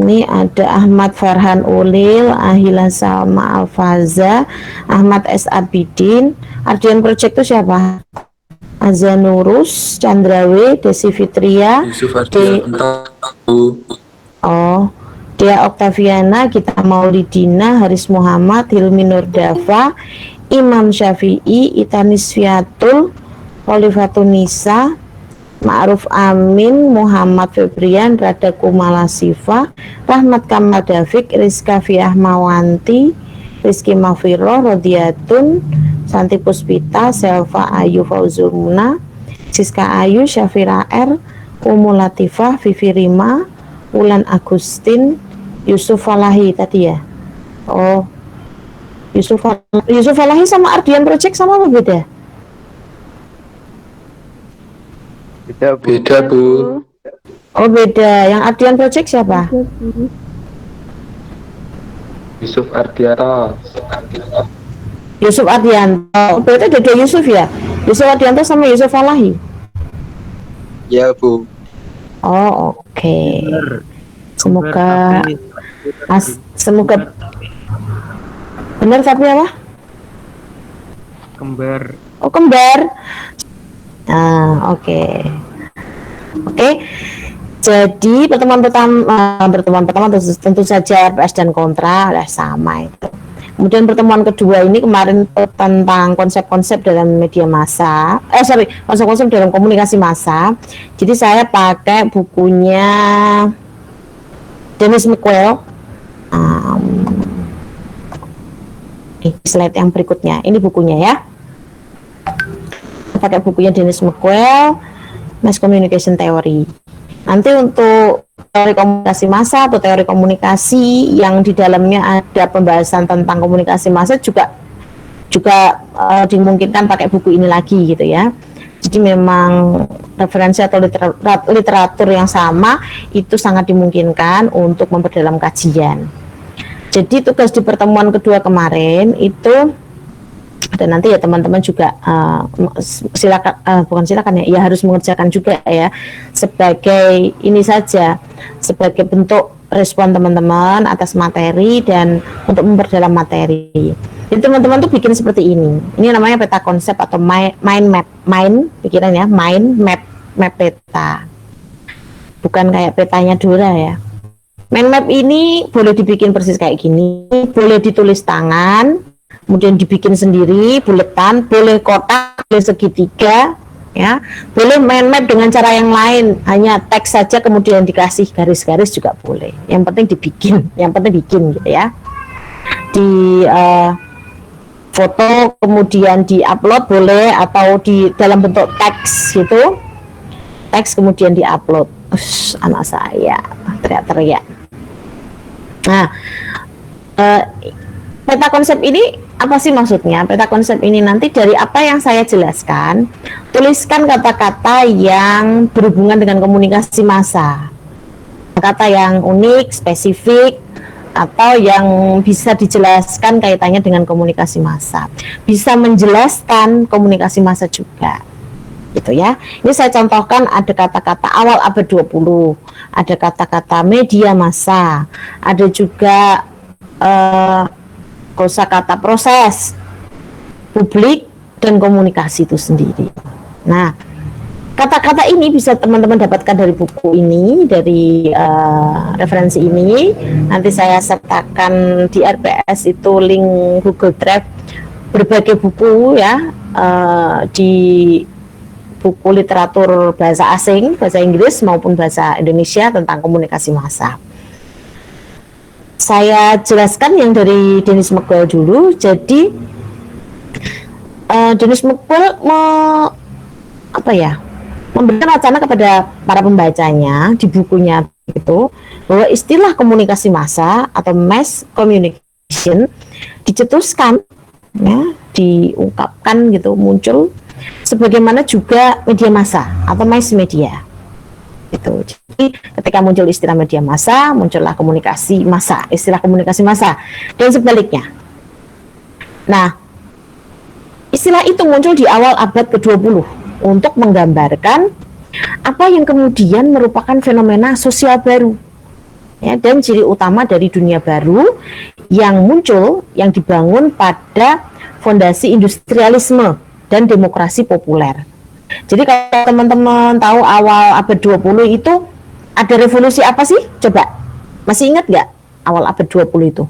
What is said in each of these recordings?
Ini ada Ahmad Farhan Ulil, Ahila Salma Alfaza, Ahmad S. Abidin. Ardian Project itu siapa? Azanurus, Chandrawe, Desi Fitria, Yusuf Ardianto, Bu. Oh, Dea Oktaviana, Gita Maulidina, Haris Muhammad, Hilmi Nurdafa, Imam Syafi'i, Itanis Fiatul, Olifatunisa, Ma'ruf Amin, Muhammad Febrian, Rada Kumala Sifa, Rahmat Kamal Davik, Rizka Fiah Mawanti, Rizky Mafiro, Rodiatun, Santi Puspita, Selva Ayu Fauzul Muna, Siska Ayu, Syafira R, Umu Latifah, Vivi Rima, Ulan Agustin, Yusuf Falahi tadi ya. Oh, Yusuf Falahi sama Ardian Project sama apa beda? Beda, Bu. Oh beda. Yang Ardian Project siapa? Yusuf Ardianto. Yusuf Ardianto. Oh, berarti ada dua Yusuf ya? Yusuf Ardianto sama Yusuf Falahi. Ya, Bu. Oh oke. Semoga semoga benar tapi apa? Kembar. Oh kembar. Oke. Jadi pertemuan pertama tentu saja PS dan kontra sama itu. Kemudian pertemuan kedua ini kemarin tentang konsep-konsep dalam media massa, konsep-konsep dalam komunikasi massa. Jadi saya pakai bukunya Dennis McQuell. Slide yang berikutnya, ini bukunya ya. Pakai bukunya Dennis McQuell, Mass Communication Theory. Nanti untuk teori komunikasi massa atau teori komunikasi yang di dalamnya ada pembahasan tentang komunikasi massa juga dimungkinkan pakai buku ini lagi gitu ya. Jadi memang referensi atau literatur yang sama itu sangat dimungkinkan untuk memperdalam kajian. Jadi tugas di pertemuan kedua kemarin itu, dan nanti ya teman-teman juga silakan ya harus mengerjakan juga ya, sebagai ini saja, sebagai bentuk respon teman-teman atas materi dan untuk memperdalam materi. Jadi teman-teman tuh bikin seperti ini namanya peta konsep atau mind map peta, bukan kayak petanya Dora ya. Mind map ini boleh dibikin persis kayak gini, boleh ditulis tangan, kemudian dibikin sendiri, buletan, boleh kotak, boleh segitiga, ya, boleh mind map dengan cara yang lain, hanya teks saja kemudian dikasih garis-garis juga boleh. Yang penting bikin gitu ya. Di foto kemudian di-upload boleh, atau di dalam bentuk teks gitu, teks kemudian di-upload. Anak saya teriak-teriak. Nah, peta konsep ini apa sih maksudnya? Peta konsep ini nanti dari apa yang saya jelaskan, tuliskan kata-kata yang berhubungan dengan komunikasi massa, kata yang unik, spesifik, atau yang bisa dijelaskan kaitannya dengan komunikasi massa, bisa menjelaskan komunikasi massa juga, gitu ya. Ini saya contohkan, ada kata-kata awal abad 20, ada kata-kata media massa, ada juga kosakata proses, publik, dan komunikasi itu sendiri. Nah, kata-kata ini bisa teman-teman dapatkan dari buku ini, dari referensi ini. Nanti saya sertakan di RPS itu link Google Drive berbagai buku ya, di buku literatur bahasa asing, bahasa Inggris maupun bahasa Indonesia tentang komunikasi massa. Saya jelaskan yang dari Dennis McQuell dulu. Jadi Dennis McQuell memberikan wacana kepada para pembacanya di bukunya itu, bahwa istilah komunikasi massa atau mass communication dicetuskan, ya, diungkapkan gitu, muncul sebagaimana juga media massa atau mass media. Itu. Jadi ketika muncul istilah media massa, muncullah komunikasi massa, istilah komunikasi massa, dan sebaliknya. Nah, istilah itu muncul di awal abad ke-20 untuk menggambarkan apa yang kemudian merupakan fenomena sosial baru, ya, dan ciri utama dari dunia baru yang muncul, yang dibangun pada fondasi industrialisme dan demokrasi populer. Jadi kalau teman-teman tahu awal abad 20 itu ada revolusi apa sih? Coba, masih ingat nggak awal abad 20 itu?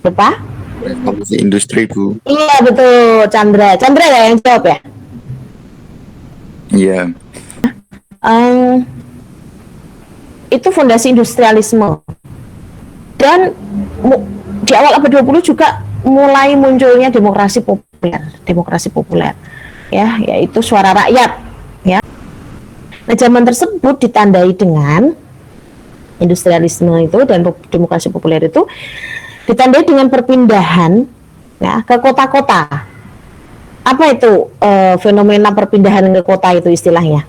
Apa? Revolusi industri, Bu. Iya betul, Chandra ya yang jawab ya? Iya. Itu fondasi industrialisme. Dan di awal abad 20 juga mulai munculnya demokrasi populer. Ya, yaitu suara rakyat, ya. Nah, zaman tersebut ditandai dengan industrialisme itu dan demokrasi populer itu ditandai dengan perpindahan, ya, ke kota-kota. Apa itu fenomena perpindahan ke kota itu istilahnya?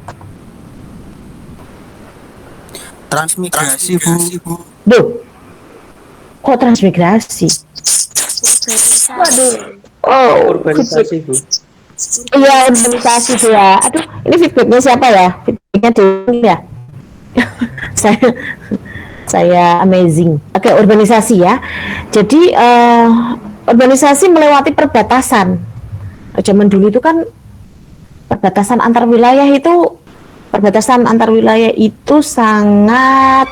Transmigrasi, Bu. Duh, kok transmigrasi? Waduh. Oh, Urbanisasi, Bu. iya, urbanisasi tuh ya. Aduh, ini feedbacknya siapa ya? Feedbacknya Dewi ya. saya amazing. Oke, urbanisasi ya. Jadi urbanisasi melewati perbatasan. Zaman dulu itu kan perbatasan antar wilayah itu sangat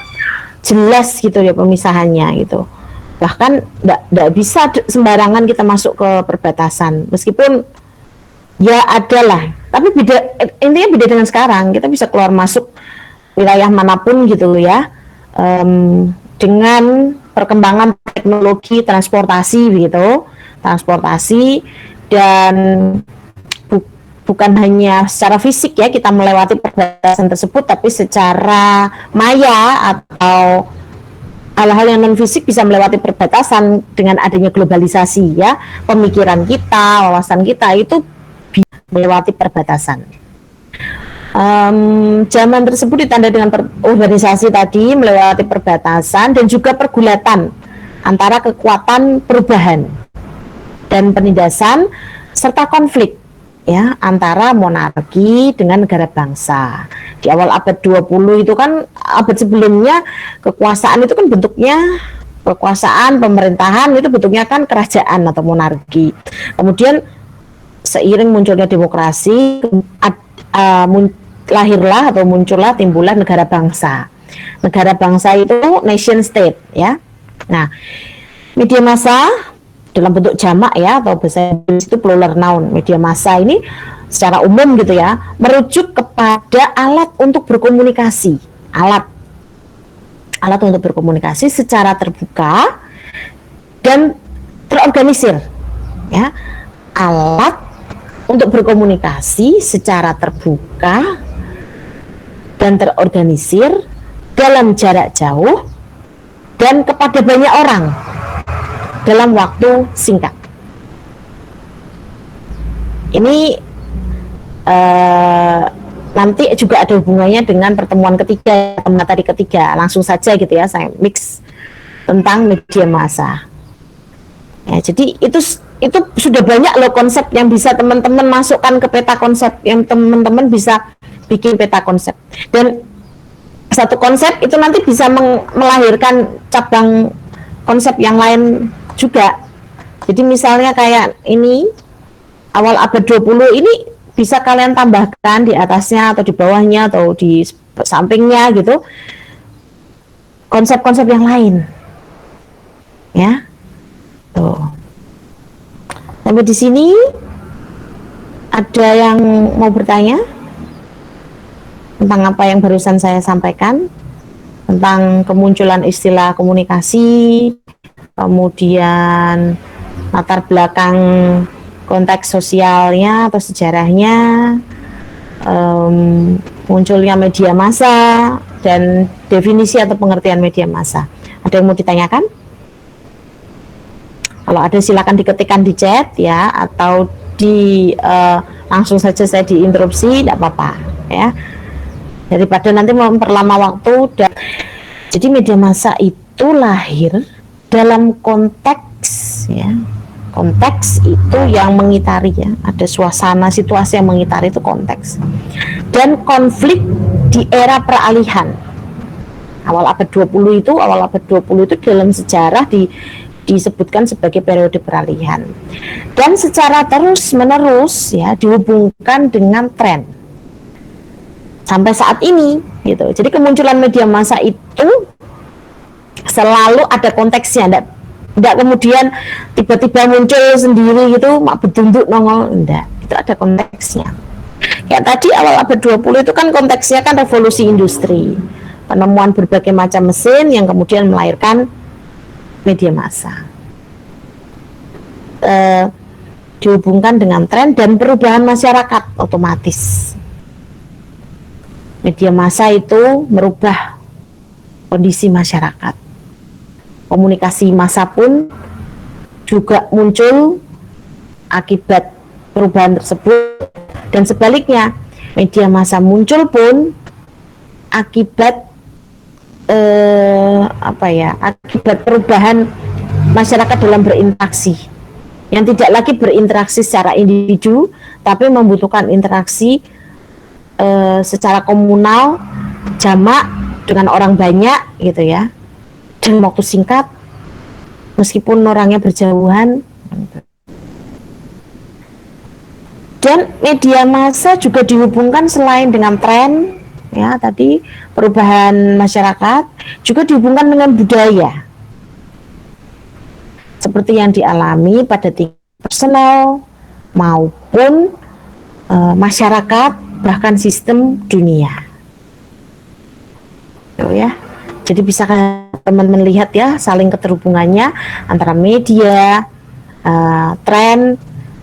jelas gitu ya pemisahannya gitu. Bahkan nggak bisa sembarangan kita masuk ke perbatasan, meskipun ya ada lah, tapi intinya beda dengan sekarang. Kita bisa keluar masuk wilayah manapun gitu ya, dengan perkembangan teknologi transportasi dan bukan hanya secara fisik ya kita melewati perbatasan tersebut, tapi secara maya atau hal-hal yang non fisik bisa melewati perbatasan dengan adanya globalisasi ya. Pemikiran kita, wawasan kita itu melewati perbatasan. Zaman tersebut ditandai dengan urbanisasi tadi, melewati perbatasan dan juga pergulatan antara kekuatan perubahan dan penindasan serta konflik ya antara monarki dengan negara bangsa. Di awal abad 20 itu kan, abad sebelumnya kekuasaan itu kan bentuknya pemerintahan itu bentuknya kan kerajaan atau monarki. Kemudian seiring munculnya demokrasi muncullah timbullah negara bangsa. Negara bangsa itu nation state ya. Nah, media massa dalam bentuk jamak ya atau bahasa Inggris itu plural noun. Media massa ini secara umum gitu ya merujuk kepada alat untuk berkomunikasi, alat untuk berkomunikasi secara terbuka dan terorganisir ya, alat untuk berkomunikasi secara terbuka dan terorganisir dalam jarak jauh dan kepada banyak orang dalam waktu singkat. Ini nanti juga ada hubungannya dengan pertemuan ketiga, materi ketiga. Langsung saja gitu ya, saya mix tentang media massa. Ya, jadi itu sudah banyak loh konsep yang bisa teman-teman masukkan ke peta konsep, yang teman-teman bisa bikin peta konsep. Dan satu konsep itu nanti bisa melahirkan cabang konsep yang lain juga. Jadi misalnya kayak ini awal abad 20 ini bisa kalian tambahkan di atasnya atau di bawahnya atau di sampingnya gitu konsep-konsep yang lain ya. Tuh. Sampai di sini ada yang mau bertanya tentang apa yang barusan saya sampaikan tentang kemunculan istilah komunikasi, kemudian latar belakang konteks sosialnya atau sejarahnya, munculnya media massa dan definisi atau pengertian media massa. Ada yang mau ditanyakan? Kalau ada silakan diketikkan di chat ya, atau langsung saja saya diinterupsi, tidak apa-apa ya. Daripada nanti memperlama waktu. Jadi media massa itu lahir dalam konteks ya. Konteks itu yang mengitari ya, ada suasana situasi yang mengitari itu konteks. Dan konflik di era peralihan Awal abad 20 itu dalam sejarah disebutkan sebagai periode peralihan. Dan secara terus-menerus ya dihubungkan dengan tren sampai saat ini gitu. Jadi kemunculan media massa itu selalu ada konteksnya, enggak kemudian tiba-tiba muncul sendiri gitu, mak bedunduk nongol, enggak. Itu ada konteksnya. Ya tadi awal abad 20 itu kan konteksnya kan revolusi industri. Penemuan berbagai macam mesin yang kemudian melahirkan media massa. Dihubungkan dengan tren dan perubahan masyarakat otomatis. Media massa itu merubah kondisi masyarakat. Komunikasi massa pun juga muncul akibat perubahan tersebut, dan sebaliknya media massa muncul pun akibat akibat perubahan masyarakat dalam berinteraksi, yang tidak lagi berinteraksi secara individu tapi membutuhkan interaksi secara komunal, jamak dengan orang banyak gitu ya, dalam waktu singkat meskipun orangnya berjauhan. Dan media massa juga dihubungkan selain dengan tren ya tadi perubahan masyarakat, juga dihubungkan dengan budaya seperti yang dialami pada tingkat personal maupun masyarakat, bahkan sistem dunia. Tuh ya. Jadi bisa teman-teman lihat ya saling keterhubungannya antara media, tren,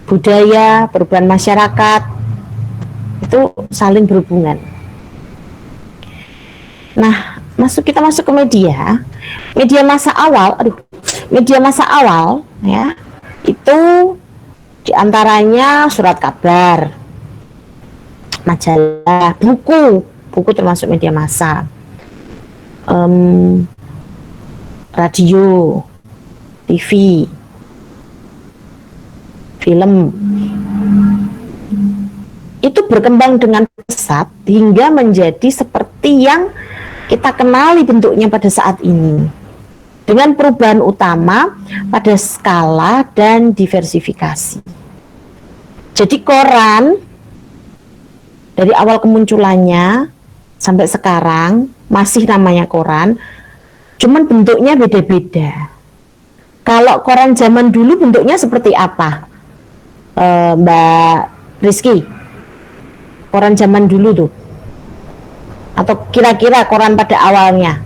budaya, perubahan masyarakat itu saling berhubungan. Nah, kita masuk ke media masa awal, media masa awal ya itu diantaranya surat kabar, majalah, buku termasuk media massa, radio, TV, film. Itu berkembang dengan pesat hingga menjadi seperti yang kita kenali bentuknya pada saat ini, dengan perubahan utama pada skala dan diversifikasi. Jadi koran dari awal kemunculannya sampai sekarang masih namanya koran, cuman bentuknya beda-beda. Kalau koran zaman dulu bentuknya seperti apa, Mbak Rizky? Koran zaman dulu tuh, atau kira-kira koran pada awalnya?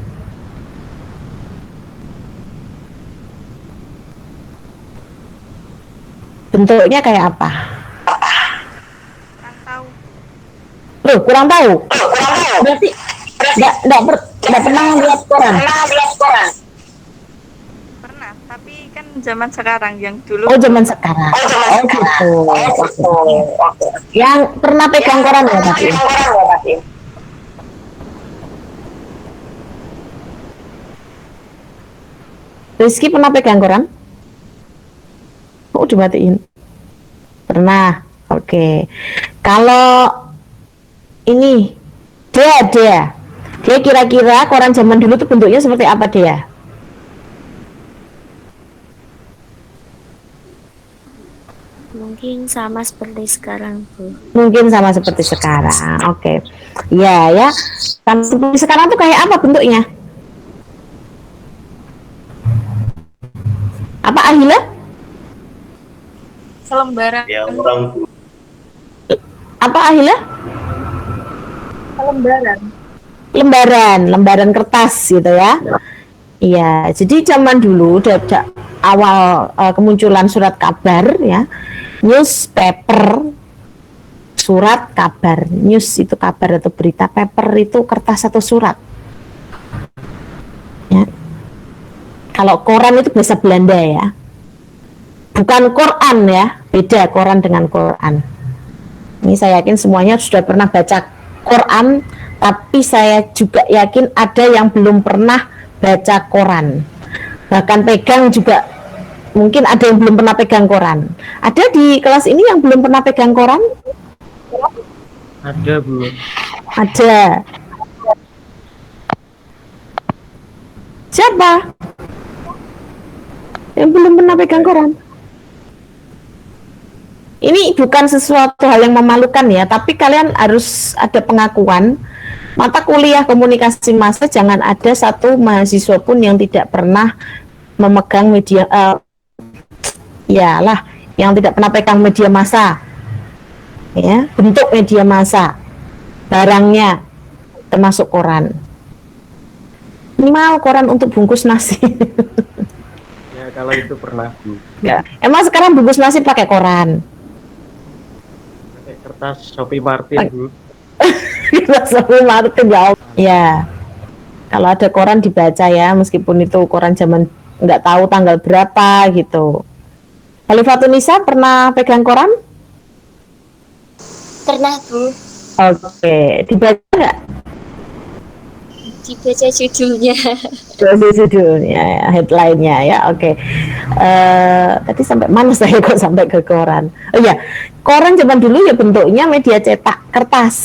Bentuknya kayak apa? Kurang tahu. Loh, kurang tahu? Berarti nggak pernah lihat koran? Pernah, tapi kan zaman sekarang, yang dulu. Oh, zaman sekarang. Oh, gitu. Oke. Yang pernah pegang koran ya, tapi? Rizky pernah pegang koran? Oh, dimatiin. Pernah. Oke. Kalau ini dia kira-kira koran zaman dulu tuh bentuknya seperti apa dia? Mungkin sama seperti sekarang, Bu. Mungkin sama seperti sekarang. Oke. Ya. Sama seperti sekarang tuh kayak apa bentuknya? Apa, Ahila? Selembaran. Ya orang Apa, Ahila? Lembaran kertas gitu ya. Iya, jadi zaman dulu awal kemunculan surat kabar ya, newspaper, surat kabar, news itu kabar atau berita, paper itu kertas atau surat. Ya. Kalau koran itu bahasa Belanda ya, bukan Quran ya, beda koran dengan Quran. Ini saya yakin semuanya sudah pernah baca Quran, tapi saya juga yakin ada yang belum pernah baca koran. Bahkan pegang juga, mungkin ada yang belum pernah pegang koran. Ada di kelas ini yang belum pernah pegang koran? ada Bu. Ada. Siapa? Yang belum pernah pegang koran. Ini bukan sesuatu hal yang memalukan ya, tapi kalian harus ada pengakuan. Mata kuliah komunikasi massa jangan ada satu mahasiswa pun yang tidak pernah memegang media, yang tidak pernah pegang media massa. Ya, bentuk media massa, barangnya termasuk koran. Minimal koran untuk bungkus nasi. Ya kalau itu pernah Bu. Ya. Emang sekarang bungkus nasi pakai koran? Pakai kertas Shopee Martin Bu. Sampai Martin ya. Ya. Kalau ada koran dibaca ya, meskipun itu koran zaman nggak tahu tanggal berapa gitu. Khalifatunisa pernah pegang koran? Pernah Bu, Oke, dibaca nggak? dibaca judulnya. Judulnya, ya, headline-nya ya. Oke. Tadi sampai mana saya kok sampai ke koran? Oh iya, koran zaman dulu ya bentuknya media cetak kertas,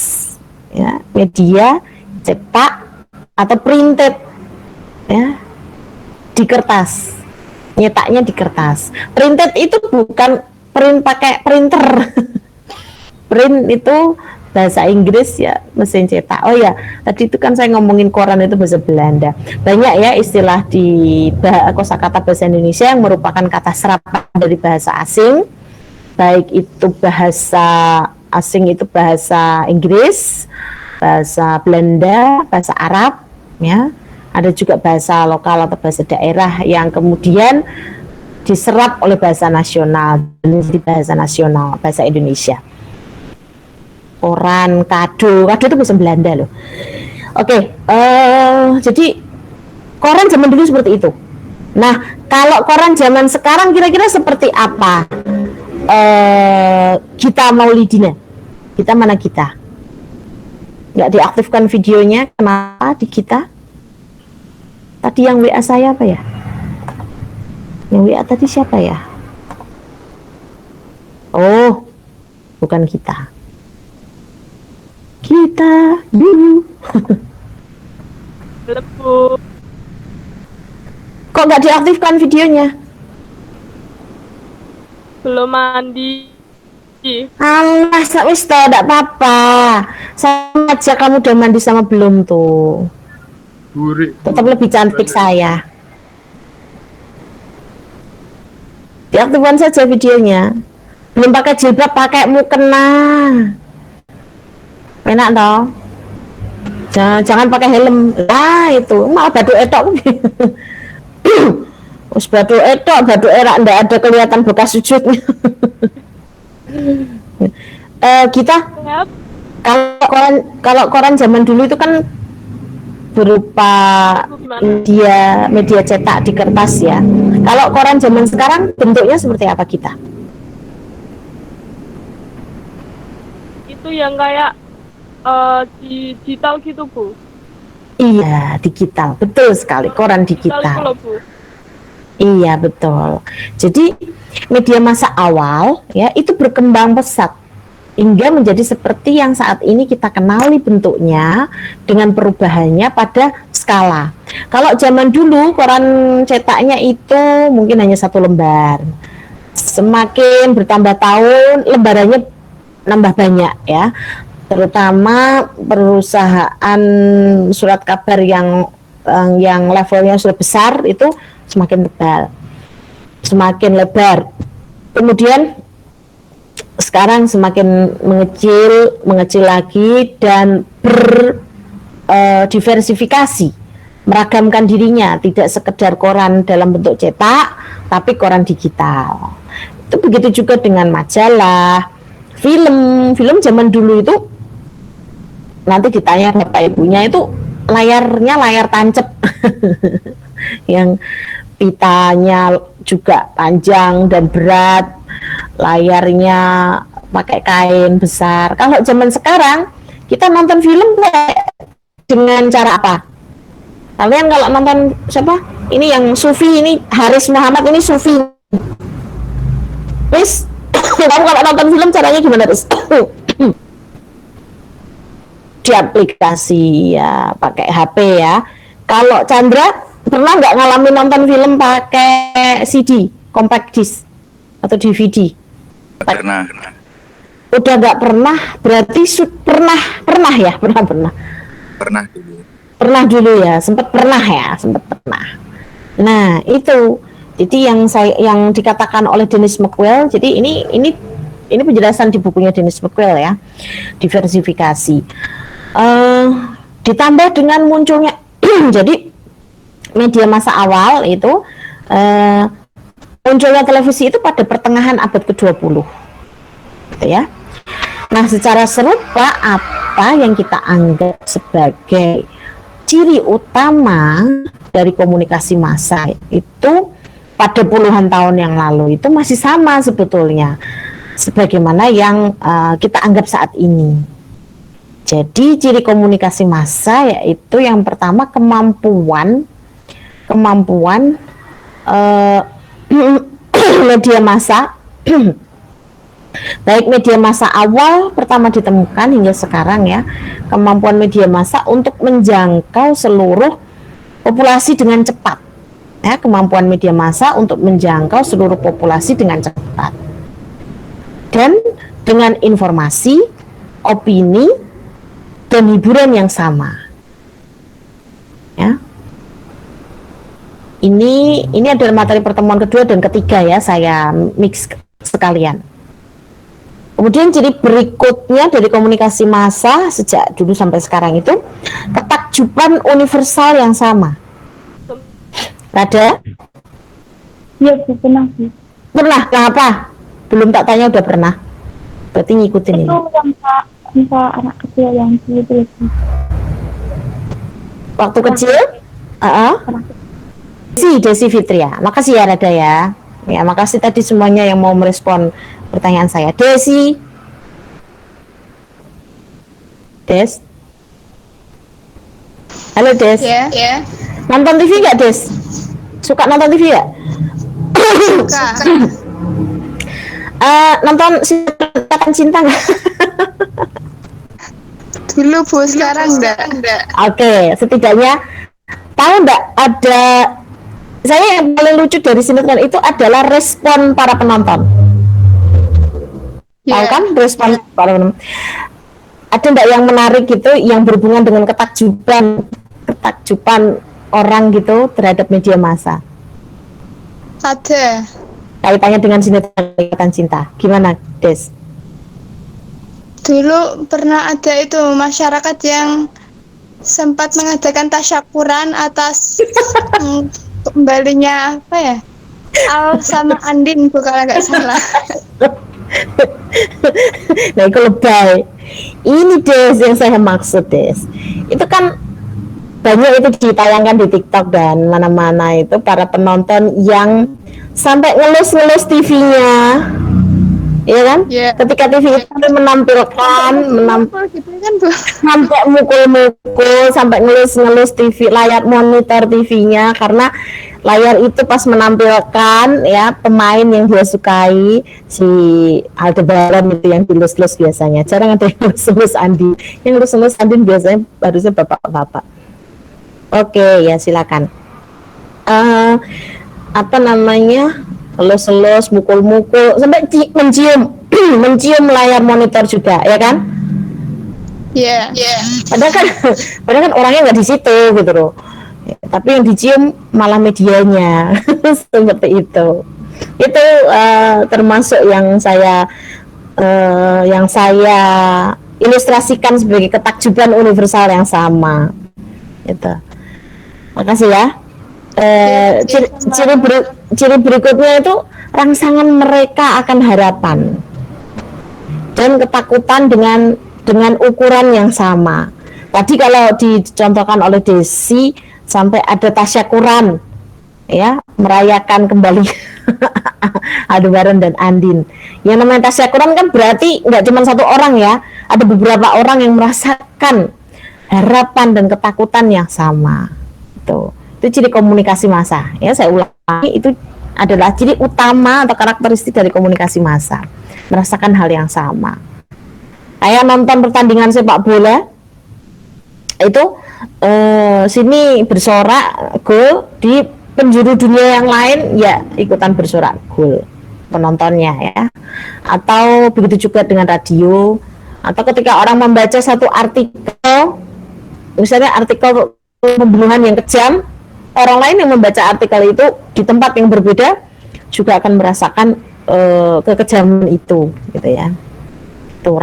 ya, media cetak atau printed, ya, di kertas. Nyetaknya di kertas. Printed itu bukan print pakai printer. Print itu bahasa Inggris ya, mesin cetak. Oh ya, tadi itu kan saya ngomongin koran itu bahasa Belanda. Banyak ya istilah di kosakata bahasa Indonesia yang merupakan kata serapan dari bahasa asing. Baik itu bahasa asing itu bahasa Inggris, bahasa Belanda, bahasa Arab, ya. Ada juga bahasa lokal atau bahasa daerah yang kemudian diserap oleh bahasa nasional, menjadi bahasa nasional, bahasa Indonesia. Koran, kado itu bahasa Belanda loh. Oke, jadi koran zaman dulu seperti itu. Nah, kalau koran zaman sekarang kira-kira seperti apa? Kita Maulidina, kita mana kita? Nggak diaktifkan videonya, kenapa di kita? Tadi yang WA saya apa ya? Yang WA tadi siapa ya? Oh, bukan kita. Kita dulu. Kok nggak diaktifkan videonya? Belum mandi. Alah, wis toh, enggak apa-apa. Sama aja kamu udah mandi sama belum tuh. Tetap lebih cantik saya. Diaktifkan saja videonya. Belum pakai jilbab, pakai mukena. Enak toh? Jangan pakai helm. Lah itu malah batu etok. Us batu etok, batu erak ndak ada kelihatan bekas sujudnya. Kita kalau koran zaman dulu itu kan berupa media cetak di kertas ya. Kalau koran zaman sekarang bentuknya seperti apa kita? Itu yang kayak digital gitu Bu. Iya, digital, betul sekali, koran Digital itu digital. loh Bu. Iya, betul. Jadi media masa awal ya itu berkembang pesat hingga menjadi seperti yang saat ini kita kenali bentuknya dengan perubahannya pada skala. Kalau zaman dulu koran cetaknya itu mungkin hanya satu lembar. Semakin bertambah tahun lembarannya nambah banyak ya. Terutama perusahaan surat kabar yang levelnya sudah besar itu semakin tebal, semakin lebar. Kemudian sekarang semakin mengecil lagi dan diversifikasi, meragamkan dirinya, tidak sekedar koran dalam bentuk cetak, tapi koran digital. Itu begitu juga dengan majalah, film zaman dulu itu nanti ditanya bapak ibunya itu layarnya layar tancap, yang pitanya juga panjang dan berat, layarnya pakai kain besar. Kalau zaman sekarang kita nonton film dengan cara apa? Kalian kalau nonton siapa? Ini yang Sufi ini, Haris Muhammad ini Sufi. Wis, kamu kalau nonton film caranya gimana, Riz? Di aplikasi ya, pakai HP ya. Kalau Chandra pernah nggak ngalamin nonton film pakai CD, compact disc atau DVD? Pernah. Udah nggak pernah, berarti pernah ya, pernah. Pernah dulu. Pernah dulu ya, sempat pernah. Nah itu, jadi yang dikatakan oleh Dennis McQuell, jadi ini penjelasan di bukunya Dennis McQuell ya, diversifikasi. Ditambah dengan munculnya, jadi media masa awal itu munculnya televisi itu pada pertengahan abad ke-20, gitu ya. Nah, secara serupa apa yang kita anggap sebagai ciri utama dari komunikasi massa itu pada puluhan tahun yang lalu itu masih sama sebetulnya sebagaimana yang kita anggap saat ini. Jadi ciri komunikasi massa yaitu yang pertama kemampuan media massa baik media massa awal pertama ditemukan hingga sekarang ya, kemampuan media massa untuk menjangkau seluruh populasi dengan cepat ya, kemampuan media massa untuk menjangkau seluruh populasi dengan cepat dan dengan informasi, opini dan hiburan yang sama ya. Ini adalah materi pertemuan kedua dan ketiga ya, saya mix sekalian. Kemudian ciri berikutnya dari komunikasi massa sejak dulu sampai sekarang itu ketakjuban universal yang sama. Ada? Iya, pernah sih. Pernah? Kenapa? Belum tak tanya udah pernah. Berarti ngikutin ini. Itu yang anak kecil yang gitu. Waktu kecil? Desi Fitria. Makasih ya Rada ya. Ya, makasih tadi semuanya yang mau merespon pertanyaan saya. Des. Halo Des. Ya. Nonton TV nggak Des? Suka nonton TV nggak? Suka. Nonton Ikatan Cinta nggak? Dulu Bu, sekarang enggak. Oke, setidaknya tahu nggak ada, saya yang paling lucu dari sinetron itu adalah respon para penonton. Tahu kan respon para penonton? Ada nggak yang menarik gitu, yang berhubungan dengan ketakjuban orang gitu terhadap media massa? Ada. Kaitannya dengan sinetron Ikatan Cinta. Gimana, Des? Dulu pernah ada itu masyarakat yang sempat mengadakan tasyakuran atas kembalinya apa ya? Al sama Andin bukan nggak salah. Nah itu lebay. Ini Des yang saya maksud Des. Itu kan banyak itu ditayangkan di TikTok dan mana-mana itu para penonton yang sampai ngelus-ngelus TV-nya. Iya kan? Yeah. Ketika TV itu menampilkan sampai mukul-mukul, sampai ngelus-ngelus TV, layar monitor TV-nya, karena layar itu pas menampilkan ya pemain yang dia sukai, si Aldebaran itu yang dilus-lus biasanya. Jarang ada yang ngelus-ngelus Andi. Yang ngelus-ngelus Andi biasanya harusnya bapak-bapak. Oke, ya silakan. Apa namanya? Elus-elus, mukul-mukul, sampai mencium layar monitor juga, ya kan? Iya. Yeah. Padahal kan orangnya nggak di situ gitu loh. Ya, tapi yang dicium malah medianya, seperti itu. Itu termasuk yang saya ilustrasikan sebagai ketakjuban universal yang sama. Itu. Makasih ya. Ciri berikutnya itu rangsangan mereka akan harapan dan ketakutan dengan ukuran yang sama. Tadi kalau dicontohkan oleh Desi sampai ada tasyakuran ya, merayakan kembali Aldebaran dan Andin. Yang namanya tasyakuran kan berarti nggak cuma satu orang ya, ada beberapa orang yang merasakan harapan dan ketakutan yang sama. Itu ciri komunikasi massa ya, saya ulangi, itu adalah ciri utama atau karakteristik dari komunikasi massa, merasakan hal yang sama. Kayak nonton pertandingan sepak bola itu sini bersorak gol, di penjuru dunia yang lain ya ikutan bersorak gol penontonnya ya. Atau begitu juga dengan radio, atau ketika orang membaca satu artikel, misalnya artikel pembunuhan yang kejam, orang lain yang membaca artikel itu di tempat yang berbeda juga akan merasakan kekejaman itu gitu ya. Itu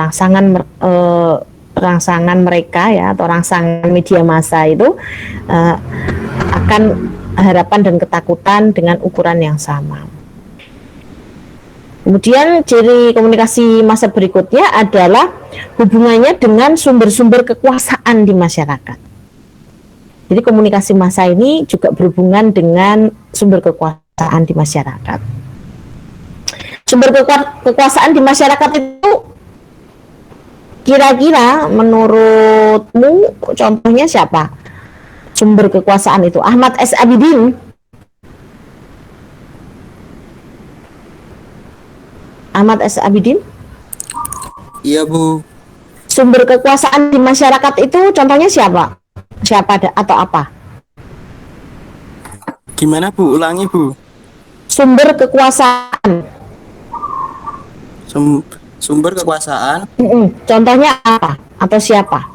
rangsangan mereka ya, atau rangsangan media massa itu akan harapan dan ketakutan dengan ukuran yang sama. Kemudian ciri komunikasi massa berikutnya adalah hubungannya dengan sumber-sumber kekuasaan di masyarakat. Jadi komunikasi massa ini juga berhubungan dengan sumber kekuasaan di masyarakat. Sumber kekuasaan di masyarakat itu kira-kira menurutmu contohnya siapa? Sumber kekuasaan itu Ahmad S. Abidin. Ahmad S. Abidin? Iya, Bu. Sumber kekuasaan di masyarakat itu contohnya siapa? Siapa atau apa? Gimana, Bu? Ulangi, Bu. Sumber kekuasaan. Sumber kekuasaan. Contohnya apa? Atau siapa?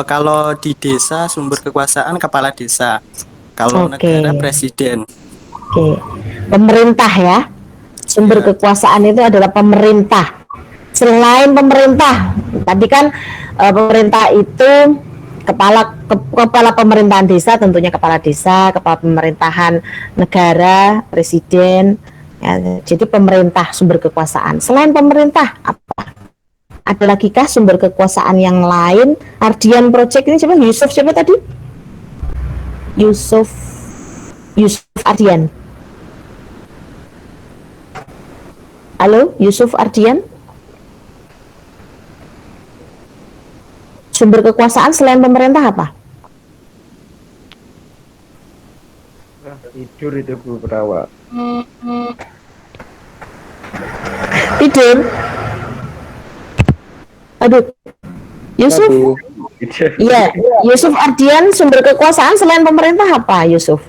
Kalau di desa sumber kekuasaan kepala desa. Kalau negara presiden. Oke. Pemerintah ya. Sumber kekuasaan itu adalah pemerintah. Selain pemerintah, tadi kan pemerintah itu kepala pemerintahan desa, tentunya kepala desa, kepala pemerintahan negara, presiden. Ya, jadi pemerintah sumber kekuasaan. Selain pemerintah apa? Ada lagi kah sumber kekuasaan yang lain? Ardian Project ini siapa? Yusuf siapa tadi? Yusuf Ardian. Halo, Yusuf Ardian. Sumber kekuasaan selain pemerintah apa? Tidur itu Bu Perawat. Tidur. Aduh. Yusuf. Iya, Yusuf Ardian, sumber kekuasaan selain pemerintah apa, Yusuf?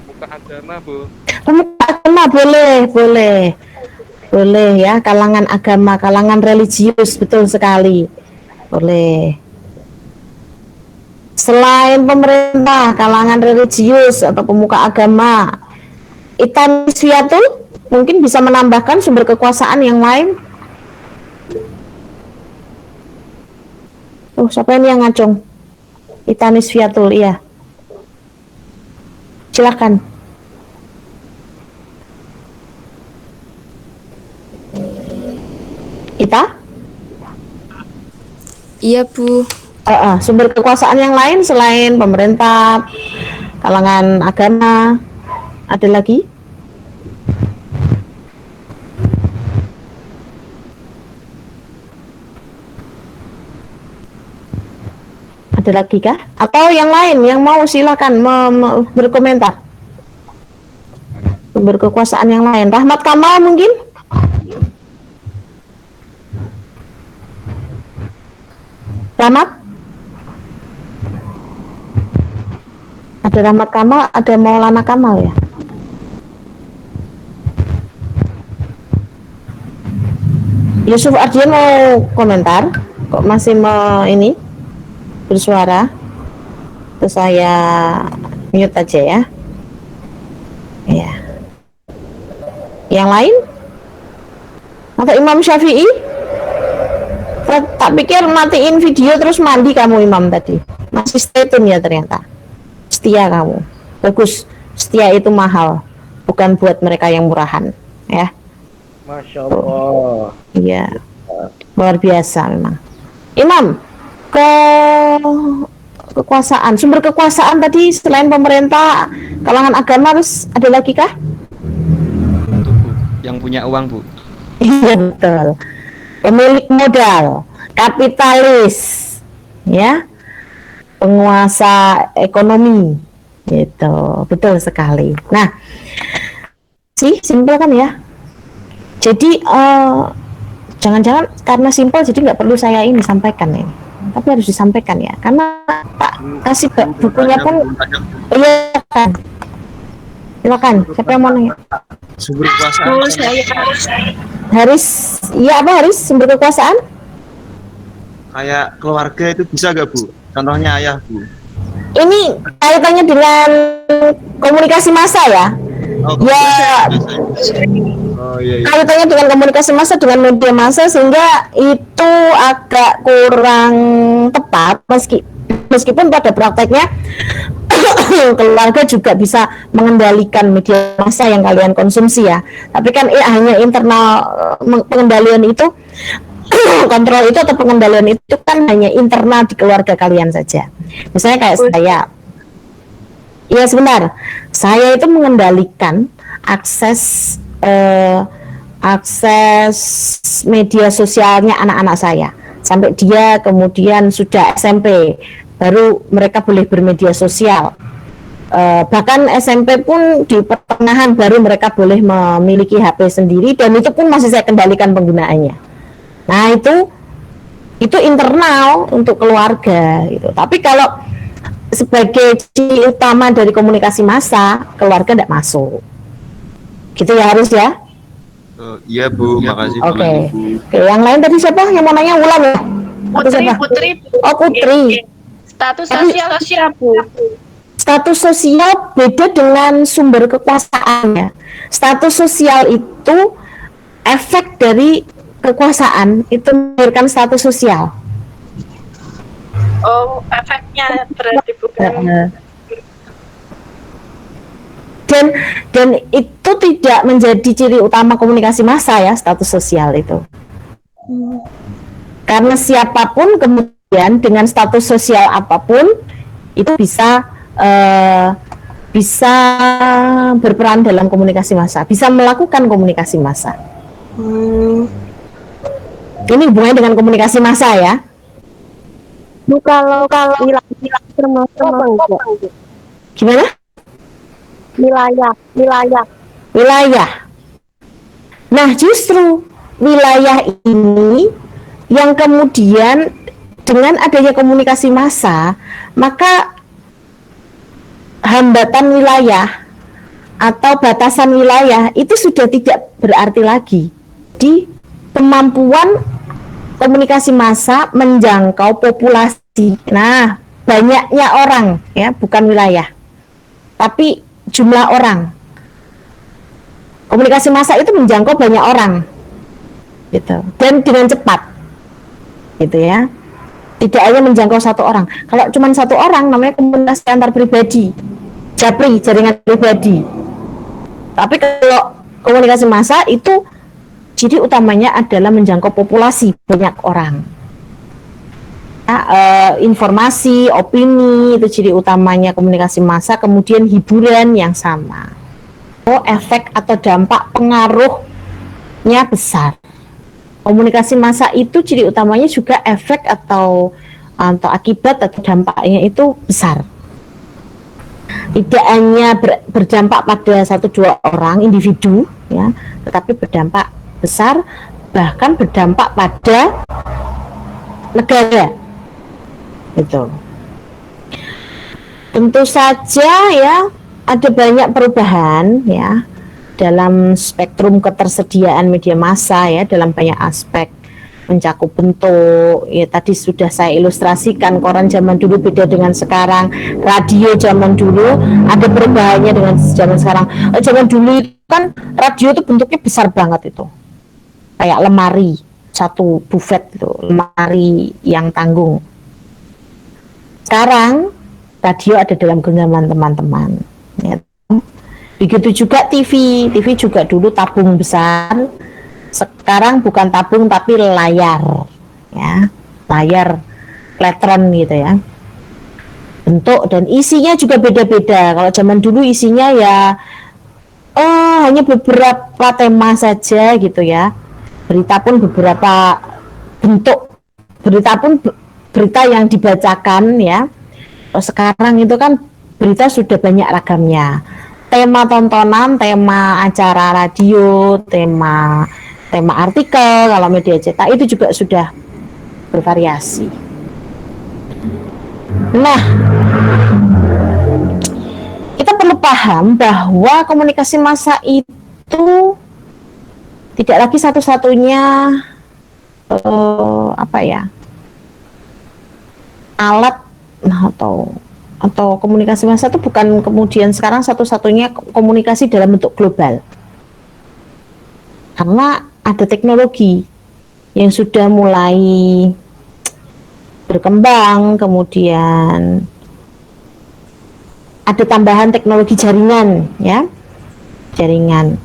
Pemuka agama, Bu. Pemuka agama boleh ya, kalangan agama, kalangan religius, betul sekali. Boleh. Selain pemerintah, kalangan religius atau pemuka agama, Itan Swiatul mungkin bisa menambahkan sumber kekuasaan yang lain. Siapa ini yang ngacung? Itanis Fiatul, iya. Silakan. Ita? Iya, Bu. Sumber kekuasaan yang lain selain pemerintah, kalangan agama, ada lagi? Ada lagi kah? Atau yang lain yang mau silakan berkomentar. Sumber kekuasaan yang lain. Rahmat Kamal mungkin? Rahmat? Ada Rahmat Kamal, ada Maulana Kamal ya? Yusuf Ardian mau komentar? Kok masih ini bersuara? Terus saya mute aja ya. Ya. Yang lain? Atau Imam Syafi'i? Tak pikir matiin video terus mandi kamu Imam tadi. Masih stay tune ya ternyata. Setia kamu. Bagus. Setia itu mahal. Bukan buat mereka yang murahan. Ya. Masya Allah. Iya. Luar biasa memang. Imam, kekuasaan, sumber kekuasaan tadi selain pemerintah, kalangan agama, terus ada lagi kah? Yang punya uang, Bu. Iya betul. Pemilik modal, kapitalis, ya, penguasa ekonomi, gitu, betul sekali. Nah, simpel kan ya. Jadi Jangan-jangan karena simpel jadi nggak perlu saya ini sampaikan ini, tapi harus disampaikan ya, karena tak kasih bukunya pun. Iya kan. Silakan, siapa yang mau nanya? Sumber kekuasaan. Haris, iya apa Haris? Sumber kekuasaan? Kayak keluarga itu bisa gak Bu? Contohnya ayah Bu. Ini kaitannya dengan komunikasi massa ya? Oh, Ya, oh iya, iya. kaitannya dengan komunikasi massa, dengan media massa, sehingga itu agak kurang tepat meskipun pada prakteknya keluarga juga bisa mengendalikan media massa yang kalian konsumsi ya. Tapi kan hanya internal pengendalian itu kontrol itu atau pengendalian itu kan hanya internal di keluarga kalian saja. Misalnya kayak saya. Ya sebentar, saya itu mengendalikan akses media sosialnya anak-anak saya sampai dia kemudian sudah SMP baru mereka boleh bermedia sosial. Bahkan SMP pun di pertengahan baru mereka boleh memiliki HP sendiri, dan itu pun masih saya kendalikan penggunaannya. Nah itu internal untuk keluarga gitu. Tapi kalau sebagai ciri utama dari komunikasi massa, keluarga tidak masuk. Gitu ya harus ya? Oh, iya Bu, makasih Bu. Oke, yang lain tadi siapa yang mau nanya? Wulan ya? Putri. Oh Putri. Status sosial Bu. Status sosial beda dengan sumber kekuasaan ya. Status sosial itu efek dari kekuasaan, itu melahirkan status sosial. Oh, efeknya berarti bukan. Dan itu tidak menjadi ciri utama komunikasi massa ya, status sosial itu. Karena siapapun kemudian dengan status sosial apapun itu bisa berperan dalam komunikasi massa, bisa melakukan komunikasi massa. Ini hubungannya dengan komunikasi massa ya. Bu, kalau wilayah termasuk apa enggak? Gimana? Wilayah. Nah, justru wilayah ini yang kemudian dengan adanya komunikasi massa, maka hambatan wilayah atau batasan wilayah itu sudah tidak berarti lagi di kemampuan komunikasi massa menjangkau populasi. Nah, banyaknya orang ya, bukan wilayah, tapi jumlah orang. Komunikasi massa itu menjangkau banyak orang, gitu, dan dengan cepat, gitu ya. Tidak hanya menjangkau satu orang. Kalau cuma satu orang namanya komunikasi antar pribadi, japri, jaringan pribadi. Tapi kalau komunikasi massa itu ciri utamanya adalah menjangkau populasi, banyak orang. Informasi, opini itu ciri utamanya komunikasi massa. Kemudian hiburan yang sama. Efek atau dampak pengaruhnya besar. Komunikasi massa itu ciri utamanya juga efek atau akibat atau dampaknya itu besar. Tidak hanya berdampak pada 1-2 orang individu ya, tetapi berdampak besar, bahkan berdampak pada negara. Itu tentu saja ya, ada banyak perubahan ya dalam spektrum ketersediaan media massa ya, dalam banyak aspek, mencakup bentuk ya, tadi sudah saya ilustrasikan. Koran zaman dulu beda dengan sekarang, radio zaman dulu ada perubahannya dengan zaman sekarang. Zaman dulu itu kan radio itu bentuknya besar banget, itu kayak lemari, satu buffet itu, lemari yang tanggung. Sekarang radio ada dalam genggaman teman-teman ya. Begitu juga TV juga dulu tabung besar, sekarang bukan tabung tapi layar ya, layar kletron gitu ya. Bentuk dan isinya juga beda-beda. Kalau zaman dulu isinya ya hanya beberapa tema saja gitu ya. Berita pun beberapa bentuk, berita yang dibacakan ya. Sekarang itu kan berita sudah banyak ragamnya. Tema tontonan, tema acara radio, tema tema artikel, kalau media cetak itu juga sudah bervariasi. Nah, kita perlu paham bahwa komunikasi massa itu tidak lagi satu-satunya alat atau komunikasi massa itu bukan kemudian sekarang satu-satunya komunikasi dalam bentuk global, karena ada teknologi yang sudah mulai berkembang, kemudian ada tambahan teknologi jaringan, ya, jaringan.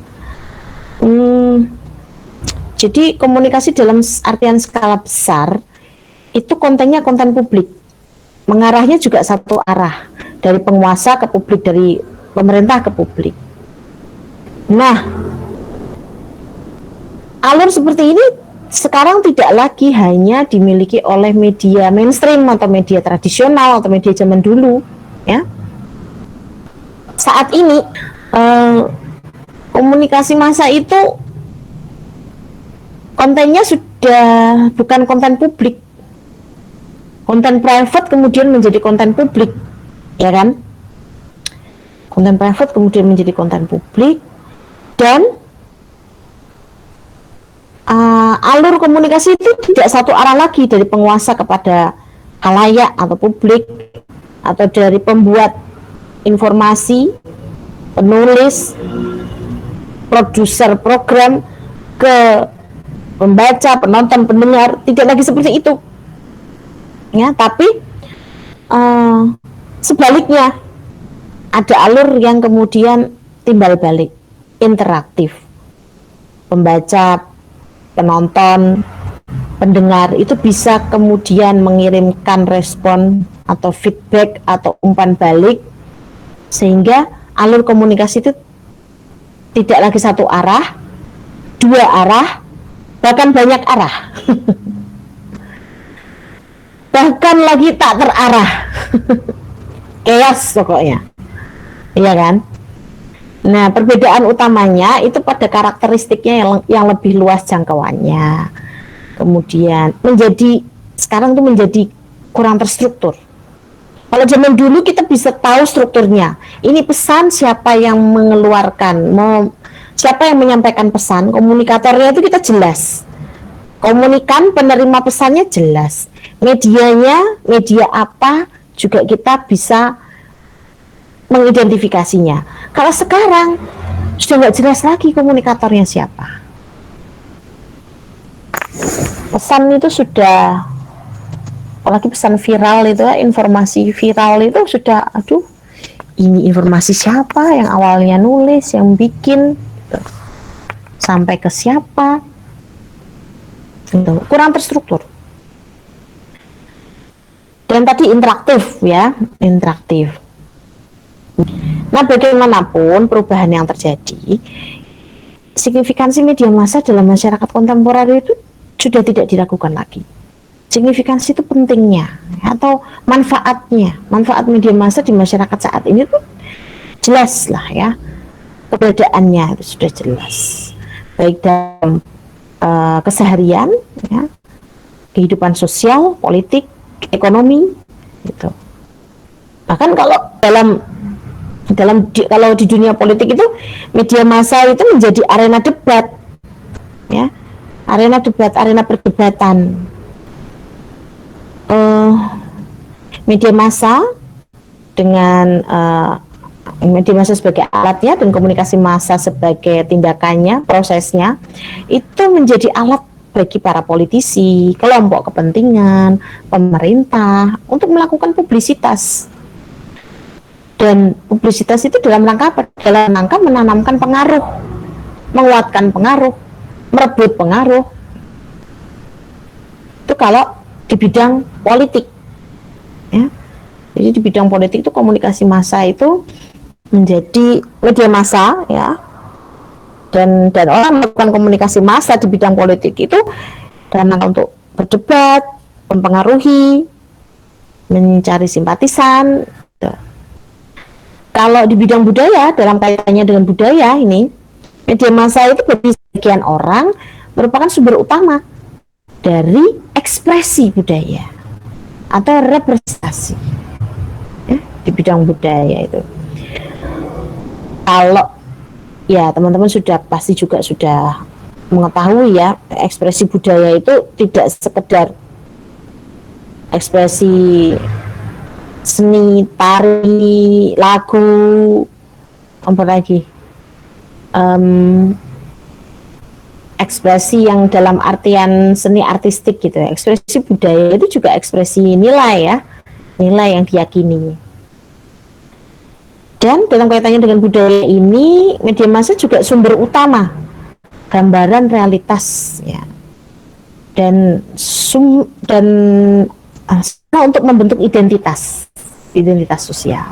Jadi komunikasi dalam artian skala besar itu kontennya konten publik, mengarahnya juga satu arah, dari penguasa ke publik, dari pemerintah ke publik. Nah, alur seperti ini sekarang tidak lagi hanya dimiliki oleh media mainstream atau media tradisional atau media zaman dulu, ya. Saat ini komunikasi massa itu kontennya sudah bukan konten publik, konten private kemudian menjadi konten publik, ya kan? Konten private kemudian menjadi konten publik, dan alur komunikasi itu tidak satu arah lagi dari penguasa kepada khalayak atau publik, atau dari pembuat informasi, penulis, produser program ke pembaca, penonton, pendengar. Tidak lagi seperti itu, ya. Tapi sebaliknya ada alur yang kemudian timbal balik, interaktif. Pembaca, penonton, pendengar itu bisa kemudian mengirimkan respon atau feedback atau umpan balik, sehingga alur komunikasi itu tidak lagi satu arah, dua arah, bahkan banyak arah. Bahkan lagi tak terarah. Chaos pokoknya, iya kan? Nah, perbedaan utamanya itu pada karakteristiknya yang lebih luas jangkauannya. Kemudian sekarang tuh menjadi kurang terstruktur. Kalau zaman dulu kita bisa tahu strukturnya. Ini pesan, siapa yang mengeluarkan, siapa yang menyampaikan pesan, komunikatornya itu kita jelas. Komunikan, penerima pesannya jelas. Medianya, media apa juga kita bisa mengidentifikasinya. Kalau sekarang sudah nggak jelas lagi komunikatornya siapa. Pesan itu sudah, apalagi pesan viral itu, informasi viral itu sudah, aduh, ini informasi siapa, yang awalnya nulis, yang bikin, sampai ke siapa, kurang terstruktur. Dan tadi interaktif, ya, interaktif. Nah, bagaimanapun perubahan yang terjadi, signifikansi media massa dalam masyarakat kontemporer itu sudah tidak diragukan lagi. Signifikansi itu pentingnya, atau manfaat media massa di masyarakat saat ini tuh jelas lah, ya, keberadaannya itu sudah jelas, baik dalam keseharian, ya, kehidupan sosial, politik, ekonomi, gitu. Bahkan kalau di dunia politik itu media massa itu menjadi arena debat, ya, arena perdebatan. Media massa dengan media massa sebagai alatnya dan komunikasi massa sebagai tindakannya, prosesnya, itu menjadi alat bagi para politisi, kelompok kepentingan, pemerintah untuk melakukan publisitas. Dan publisitas itu dalam rangka apa? Dalam rangka menanamkan pengaruh, menguatkan pengaruh, merebut pengaruh. Itu kalau di bidang politik, ya. Jadi di bidang politik itu komunikasi massa itu menjadi media massa, ya. Dan orang melakukan komunikasi massa di bidang politik itu dalam rangka untuk berdebat, mempengaruhi, mencari simpatisan. Kalau di bidang budaya, dalam kaitannya dengan budaya ini, media massa itu bagi sebagian orang merupakan sumber utama dari ekspresi budaya atau representasi ya, di bidang budaya itu. Kalau ya teman-teman pasti juga sudah mengetahui ya, ekspresi budaya itu tidak sekedar ekspresi seni, tari, lagu, apa lagi, ekspresi yang dalam artian seni artistik gitu ya. Ekspresi budaya itu juga ekspresi nilai ya, nilai yang diyakini. Dan dalam kaitannya dengan budaya ini, media massa juga sumber utama gambaran realitas ya, dan untuk membentuk identitas sosial.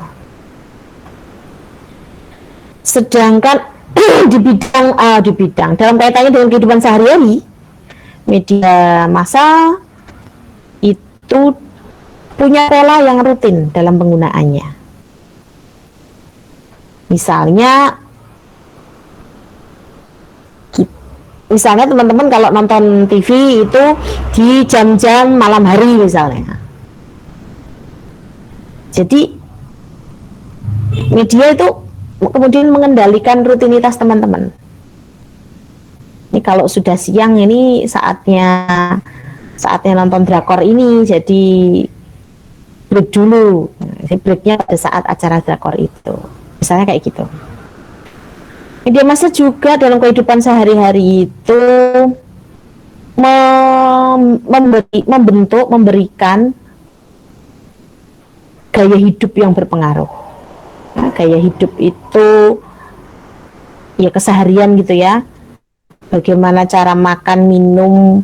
Sedangkan di bidang dalam kaitannya dengan kehidupan sehari-hari, media massa itu punya pola yang rutin dalam penggunaannya. Misalnya teman-teman kalau nonton TV itu di jam-jam malam hari misalnya. Jadi media itu kemudian mengendalikan rutinitas teman-teman. Ini kalau sudah siang ini saatnya nonton drakor ini, jadi break dulu. Jadi breaknya pada saat acara drakor itu. Misalnya kayak gitu. Media massa juga dalam kehidupan sehari-hari itu memberikan gaya hidup yang berpengaruh. Nah, gaya hidup itu ya keseharian gitu ya. Bagaimana cara makan, minum,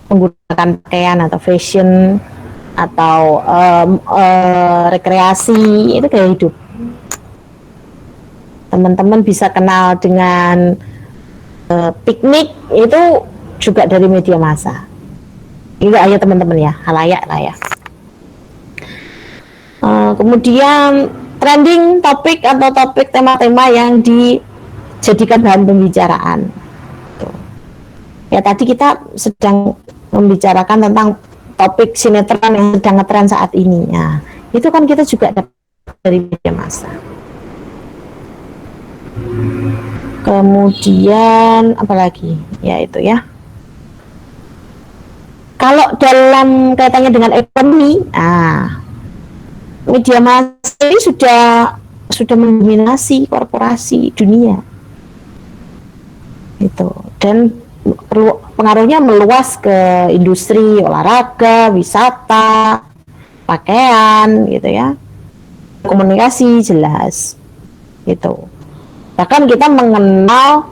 menggunakan pakaian atau fashion atau rekreasi, itu gaya hidup. Teman-teman bisa kenal dengan piknik, itu juga dari media massa. Itu aja teman-teman ya, halayak lah ya. Kemudian trending topik atau topik tema-tema yang dijadikan bahan pembicaraan. Ya tadi kita sedang membicarakan tentang topik sinetron yang sedang ngetren saat ini. Nah, itu kan kita juga dapat dari media massa. Kemudian apalagi ya itu ya, kalau dalam kaitannya dengan ekonomi, media massa ini sudah mendominasi korporasi dunia itu, dan pengaruhnya meluas ke industri olahraga, wisata, pakaian gitu ya, komunikasi jelas gitu. Bahkan kita mengenal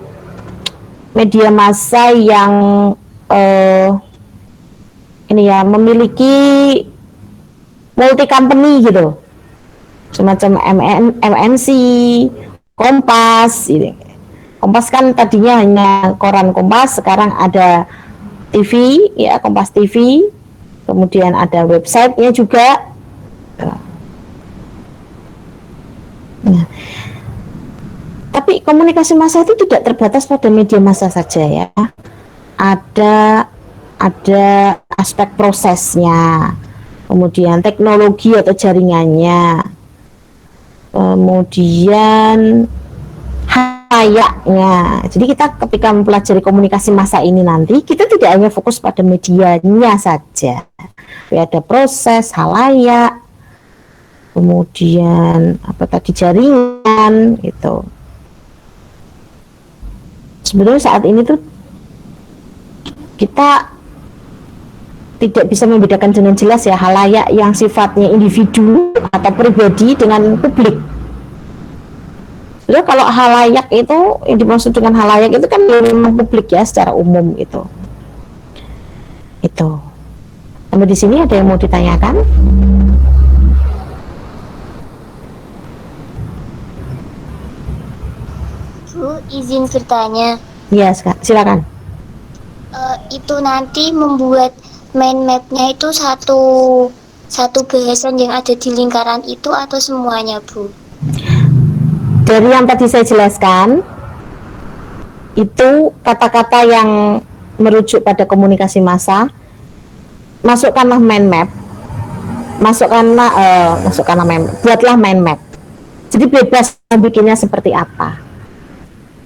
media massa yang ini ya, memiliki multi company gitu, semacam MNC, Kompas gitu. Kompas kan tadinya hanya koran Kompas, sekarang ada TV ya, Kompas TV, kemudian ada websitenya juga. Nah, tapi komunikasi massa itu tidak terbatas pada media massa saja ya. Ada aspek prosesnya, kemudian teknologi atau jaringannya, kemudian halayaknya. Jadi kita ketika mempelajari komunikasi massa ini nanti, kita tidak hanya fokus pada medianya saja. Tapi ada proses, halayak, kemudian jaringan gitu. Sebenarnya saat ini tuh kita tidak bisa membedakan dengan jelas ya halayak yang sifatnya individu atau pribadi dengan publik. Jadi kalau halayak itu, yang dimaksud dengan halayak itu kan memang publik ya, secara umum itu. Sampai di sini ada yang mau ditanyakan? Bu, izin bertanya. Iya, silakan. Itu nanti membuat mind map-nya itu satu bahasan yang ada di lingkaran itu atau semuanya, Bu? Dari yang tadi saya jelaskan, itu kata-kata yang merujuk pada komunikasi massa, masukkanlah mind map, buatlah mind map. Jadi bebas bikinnya seperti apa.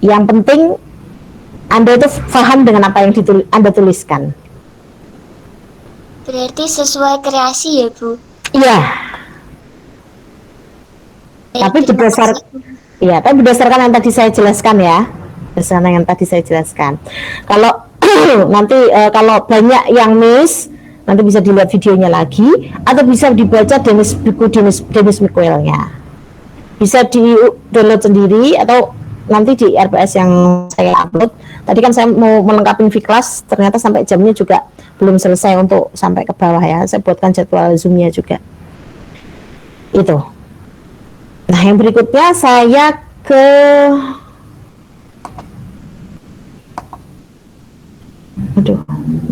Yang penting Anda itu paham dengan apa yang Anda tuliskan. Berarti sesuai kreasi ya, Bu? Iya. Tapi berdasarkan yang tadi saya jelaskan ya. Berdasarkan yang tadi saya jelaskan. Kalau nanti kalau banyak yang miss, nanti bisa dilihat videonya lagi atau bisa dibaca buku Dennis McQuail-nya. Bisa di-download sendiri atau nanti di RPS yang saya upload. Tadi kan saya mau melengkapi V-Class, ternyata sampai jamnya juga belum selesai untuk sampai ke bawah ya. Saya buatkan jadwal Zoom-nya juga. Itu. Nah, yang berikutnya saya ke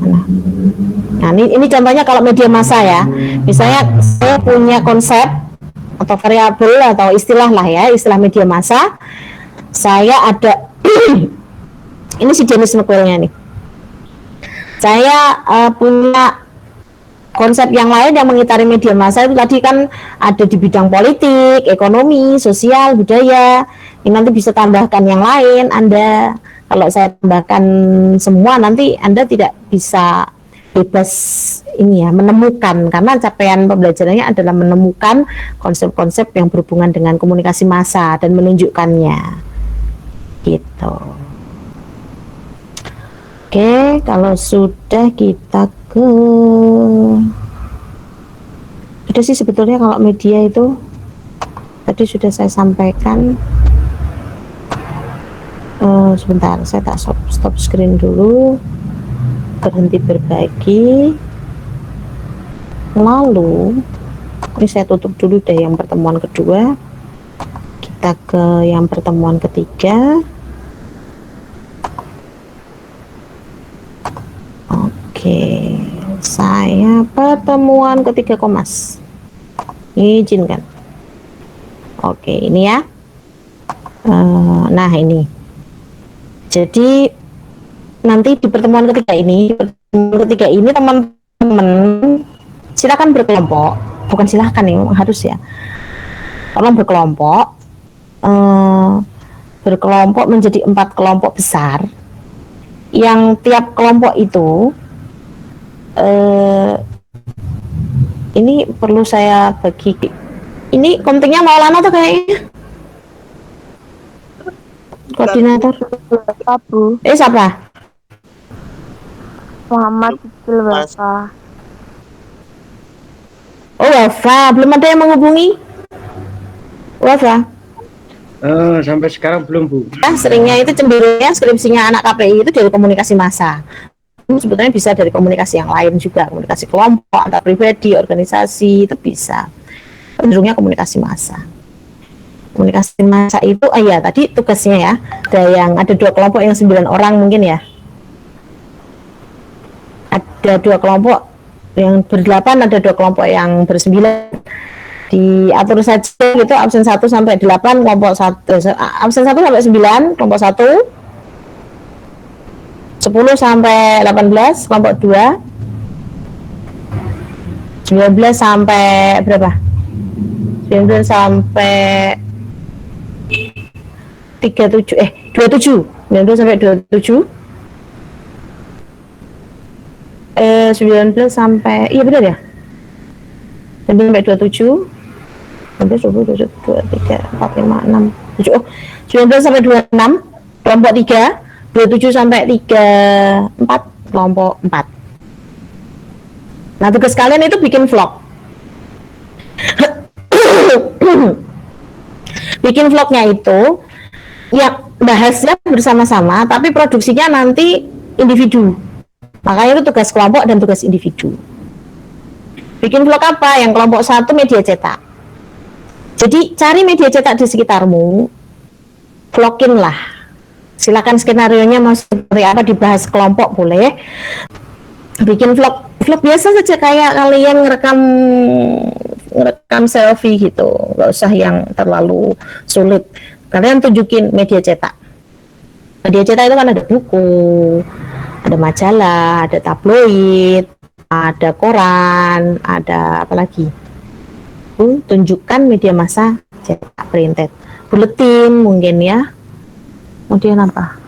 mana? Nah, ini contohnya kalau media massa ya. Misalnya saya punya konsep atau variabel atau istilah lah ya, istilah media massa. Saya ada ini si Dennis McQuail-nya nih. Saya punya konsep yang lain yang mengitari media massa itu tadi kan ada di bidang politik, ekonomi, sosial, budaya. Ini nanti bisa tambahkan yang lain. Anda kalau saya tambahkan semua nanti Anda tidak bisa bebas ini ya menemukan, karena capaian pembelajarannya adalah menemukan konsep-konsep yang berhubungan dengan komunikasi massa dan menunjukkannya gitu. Oke, kalau sudah kita ke udah sih sebetulnya kalau media itu tadi sudah saya sampaikan. Sebentar, saya tak stop screen dulu, berhenti berbagi, lalu ini saya tutup dulu deh yang pertemuan kedua, kita ke yang pertemuan ketiga. Oke, saya pertemuan ketiga Komas, izinkan. Oke, ini ya. Nah ini. Jadi nanti di pertemuan ketiga ini teman-teman silakan berkelompok, bukan silakan nih, harus ya. Tolong berkelompok menjadi 4 kelompok besar. Yang tiap kelompok itu ini perlu saya bagi. Ini kontingnya Maulana tuh kayaknya. Koordinator Bu. Siapa? Muhammad Kecil Wafa. Oh, Wafa, belum ada yang menghubungi? Wafa? Sampai sekarang belum, Bu. Seringnya itu cenderungnya skripsinya anak KPI itu dari komunikasi massa. Sebetulnya bisa dari komunikasi yang lain juga, komunikasi kelompok, antar pribadi, organisasi, itu bisa. Cenderungnya komunikasi massa. Komunikasi massa itu, ya tadi tugasnya ya, ada 2 kelompok yang 9 orang mungkin ya. Ada 2 kelompok yang ber-8, ada 2 kelompok yang ber-9. Diatur saja gitu, absen 1 sampai 8, kelompok 1, absen 1 sampai 9, kelompok 1, 10 sampai 18, kelompok 2, 19 sampai berapa? 19 sampai 27 19 sampai 27 19 sampai iya benar ya 19 sampai 27 19 20 23 4 5 6 7 19 sampai 26 kelompok 3 27 sampai 34 kelompok 4. Nah tugas kalian itu bikin vlog. Bikin vlognya itu ya bahasnya bersama-sama, tapi produksinya nanti individu. Makanya itu tugas kelompok dan tugas individu. Bikin vlog apa? Yang kelompok 1 media cetak. Jadi cari media cetak di sekitarmu, vlogin lah. Silakan skenario-nya mau seperti apa, dibahas kelompok boleh. Bikin vlog biasa saja kayak kalian ngerekam selfie gitu, nggak usah yang terlalu sulit. Kalian tunjukin media cetak. Media cetak itu kan ada buku, ada majalah, ada tabloid, ada koran, ada apa lagi? Tunjukkan media massa cetak printed, buletin mungkin ya. Kemudian apa?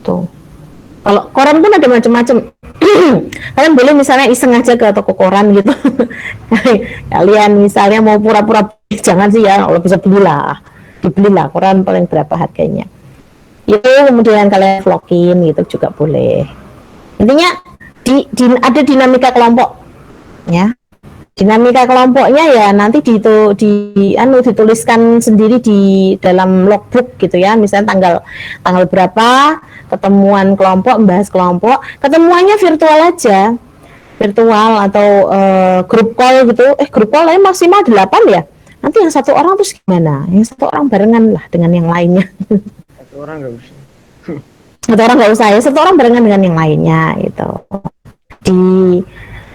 Tuh. Kalau koran pun ada macam-macam. Kalian boleh misalnya iseng aja ke toko koran gitu. Kalian misalnya mau pura-pura, jangan sih ya, kalau bisa dibelilah koran paling berapa harganya. Itu kemudian kalian vlogin gitu juga boleh. Intinya ada dinamika kelompok, ya. Dinamika kelompoknya ya nanti dituliskan sendiri di dalam logbook gitu ya. Misalnya tanggal berapa ketemuan kelompok, membahas kelompok. Ketemuannya virtual aja. Virtual atau grup call gitu. Grup call maksimal 8 ya. Nanti yang satu orang terus gimana? Yang satu orang barengan lah dengan yang lainnya. Satu orang nggak usah. Satu orang nggak usah ya. Satu orang barengan dengan yang lainnya gitu.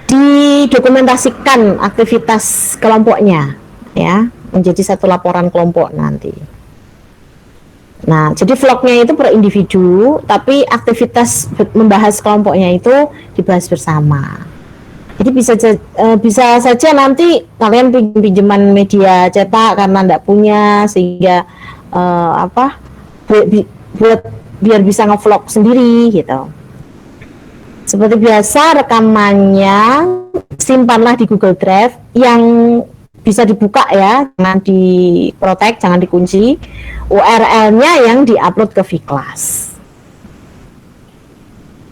Didokumentasikan aktivitas kelompoknya ya menjadi satu laporan kelompok nanti. Nah, jadi vlognya itu per individu, tapi aktivitas membahas kelompoknya itu dibahas bersama. Jadi bisa saja nanti kalian pinjaman media cetak karena tidak punya, sehingga biar bisa ngevlog sendiri gitu. Seperti biasa, rekamannya simpanlah di Google Drive yang bisa dibuka ya, jangan di-protect, jangan dikunci. URL-nya yang diupload ke Vclass.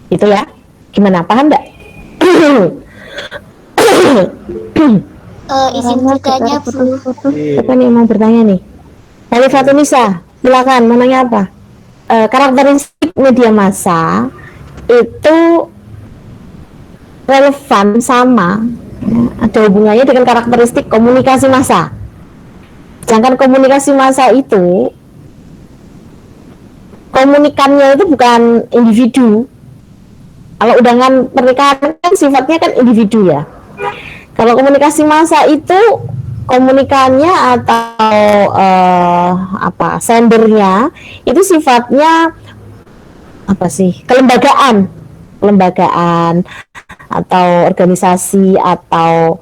Itu ya. Gimana, paham enggak? Izin bertanya, Bu. Siapa nih yang mau bertanya nih? Khalifatunisa, silakan, mau nanya apa? Karakteristik media massa itu relevan sama ada hubungannya dengan karakteristik komunikasi massa. Sedangkan komunikasi massa itu komunikannya itu bukan individu. Kalau undangan pernikahan kan sifatnya kan individu ya. Kalau komunikasi massa itu komunikannya atau sendernya itu sifatnya apa sih? Kelembagaan atau organisasi atau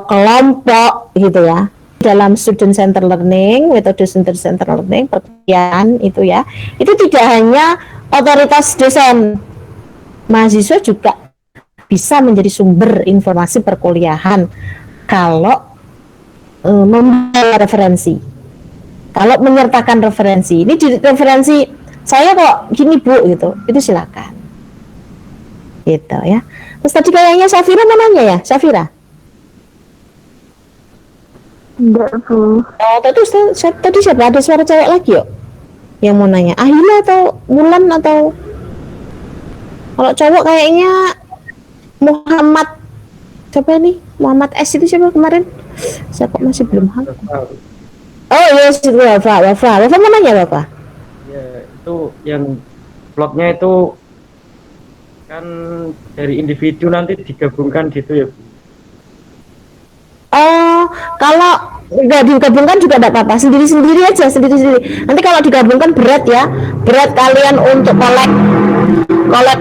kelompok gitu ya. Dalam student center learning, metode student center learning, pengertian itu ya, itu tidak hanya otoritas dosen, mahasiswa juga bisa menjadi sumber informasi perkuliahan kalau membawa referensi, kalau menyertakan referensi. Ini di referensi saya kok gini Bu gitu, itu silakan gitu ya. Terus tadi kayaknya Safira mau nanya ya, Safira? Enggak, Bu. Oh, tadi siapa? Ada suara cewek lagi yuk yang mau nanya. Ahila atau Mulan atau kalau cowok kayaknya Muhammad siapa nih? Muhammad S itu siapa kemarin? Saya kok masih belum hafal. Oh iya, Wafa mau nanya Bapak? Ya, itu yang vlognya itu kan dari individu nanti digabungkan gitu ya, Bu. Oh, kalau nggak digabungkan juga tidak apa-apa, sendiri-sendiri aja, sendiri-sendiri. Nanti kalau digabungkan berat ya, berat kalian untuk kolek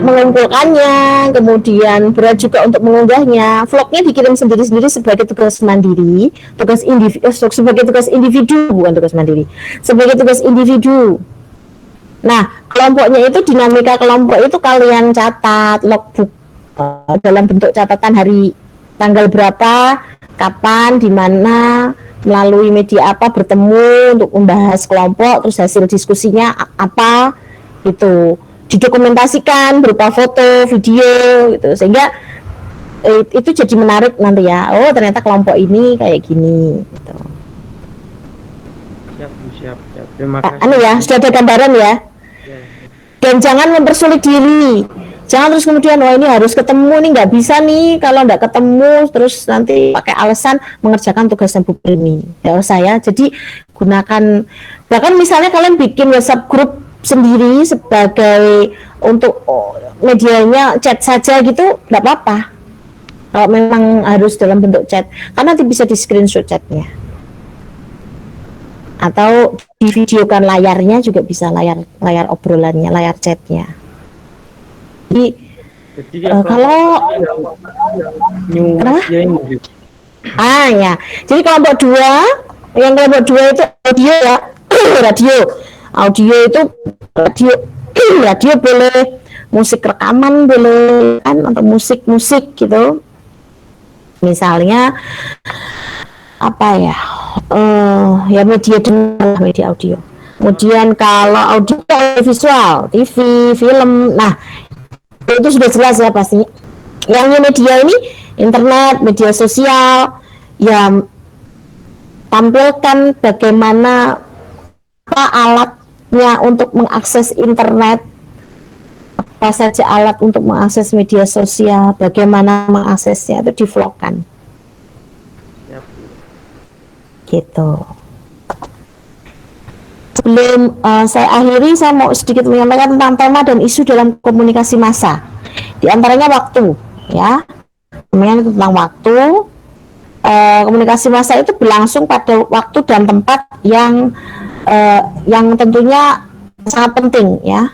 mengumpulkannya, kemudian berat juga untuk mengunggahnya. Vlognya dikirim sendiri-sendiri sebagai tugas mandiri, sebagai tugas individu, bukan tugas mandiri, sebagai tugas individu. Nah, kelompoknya itu, dinamika kelompok itu kalian catat logbook dalam bentuk catatan hari, tanggal berapa, kapan, di mana, melalui media apa bertemu untuk membahas kelompok, terus hasil diskusinya apa, itu didokumentasikan berupa foto, video, gitu, sehingga itu jadi menarik nanti ya. Oh, ternyata kelompok ini kayak gini. Gitu. Siap. Terima kasih. Ya, sudah ada gambaran ya. Dan jangan mempersulit diri. Jangan terus kemudian, wah ini harus ketemu nih, nggak bisa nih kalau nggak ketemu, terus nanti pakai alasan mengerjakan tugasnya Bu Primi. Ya saya, jadi gunakan, bahkan misalnya kalian bikin WhatsApp grup sendiri sebagai untuk medianya chat saja gitu, nggak apa-apa. Kalau memang harus dalam bentuk chat, karena nanti bisa di screenshot chatnya. atau divideokan layarnya juga bisa, layar obrolannya, layar chatnya. Jadi kalau kenapa? Ya, jadi kelompok 2, yang kelompok 2 itu audio ya, audio itu radio boleh, musik rekaman boleh kan, atau musik gitu. Misalnya apa ya, ya media dengar, media audio. Kemudian kalau audio visual, TV, film, nah itu sudah jelas ya pasti. Yang media ini internet, media sosial, ya tampilkan bagaimana apa alatnya untuk mengakses internet, apa saja alat untuk mengakses media sosial, bagaimana mengaksesnya, itu di-vlogkan. Gitu. Sebelum saya akhiri, saya mau sedikit menyampaikan tentang tema dan isu dalam komunikasi massa. Di antaranya waktu, ya. Namanya tentang waktu. Komunikasi massa itu berlangsung pada waktu dan tempat yang tentunya sangat penting, ya.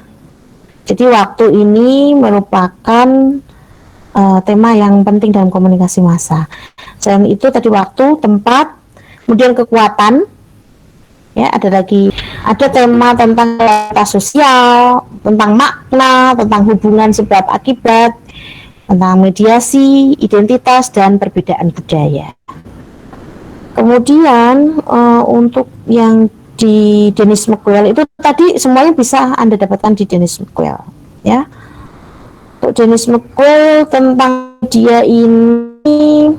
Jadi waktu ini merupakan tema yang penting dalam komunikasi massa. Selain itu tadi waktu, tempat, kemudian kekuatan. Ya, ada tema tentang realitas sosial, tentang makna, tentang hubungan sebab akibat, tentang mediasi, identitas, dan perbedaan budaya. Kemudian untuk yang di Dennis McQuell itu tadi semuanya bisa Anda dapatkan di Dennis McQuell, ya. Untuk Dennis McQuell tentang dia ini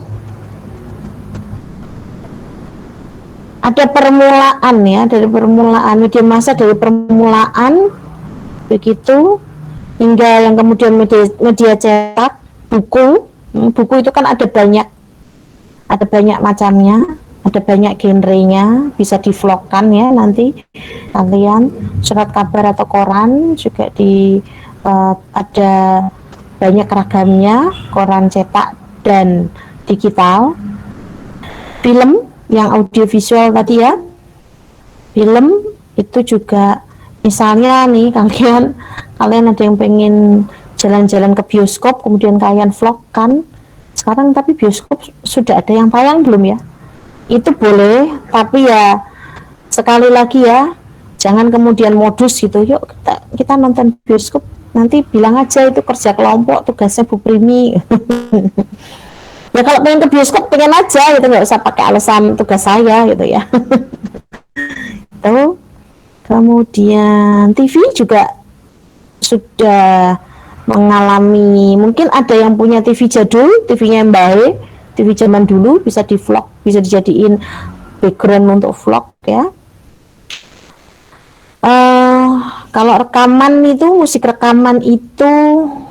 ada permulaan, ya, dari permulaan media massa, dari permulaan begitu hingga yang kemudian media cetak, buku itu kan ada banyak macamnya, ada banyak genrenya, bisa di-vlogkan ya nanti kalian. Surat kabar atau koran juga ada banyak ragamnya, koran cetak dan digital. Film yang audiovisual tadi ya, film itu juga, misalnya nih kalian ada yang pengen jalan-jalan ke bioskop kemudian kalian vlogkan sekarang, tapi bioskop sudah ada yang tayang belum ya, itu boleh, tapi ya sekali lagi ya, jangan kemudian modus gitu, yuk kita nonton bioskop, nanti bilang aja itu kerja kelompok, tugasnya Bu Primi. Ya kalau pengen ke bioskop pengen aja gitu, nggak usah pakai alasan tugas saya gitu ya. Itu. Kemudian TV juga sudah mengalami, mungkin ada yang punya TV jadul, TV-nya yang baik, TV zaman dulu bisa di vlog, bisa dijadiin background untuk vlog ya. Kalau rekaman itu, musik rekaman itu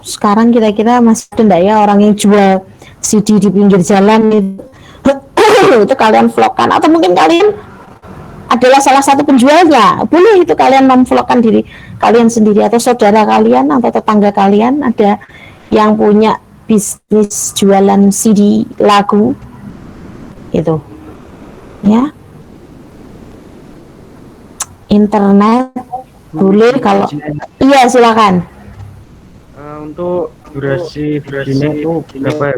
sekarang kira-kira masih ada enggak ya orang yang jual CD di pinggir jalan itu? Itu kalian vlogkan, atau mungkin kalian adalah salah satu penjualnya, boleh itu kalian memvlogkan diri kalian sendiri, atau saudara kalian atau tetangga kalian ada yang punya bisnis jualan CD lagu itu ya. Internet boleh, kalau iya silakan. Untuk durasi videonya itu berapa ya?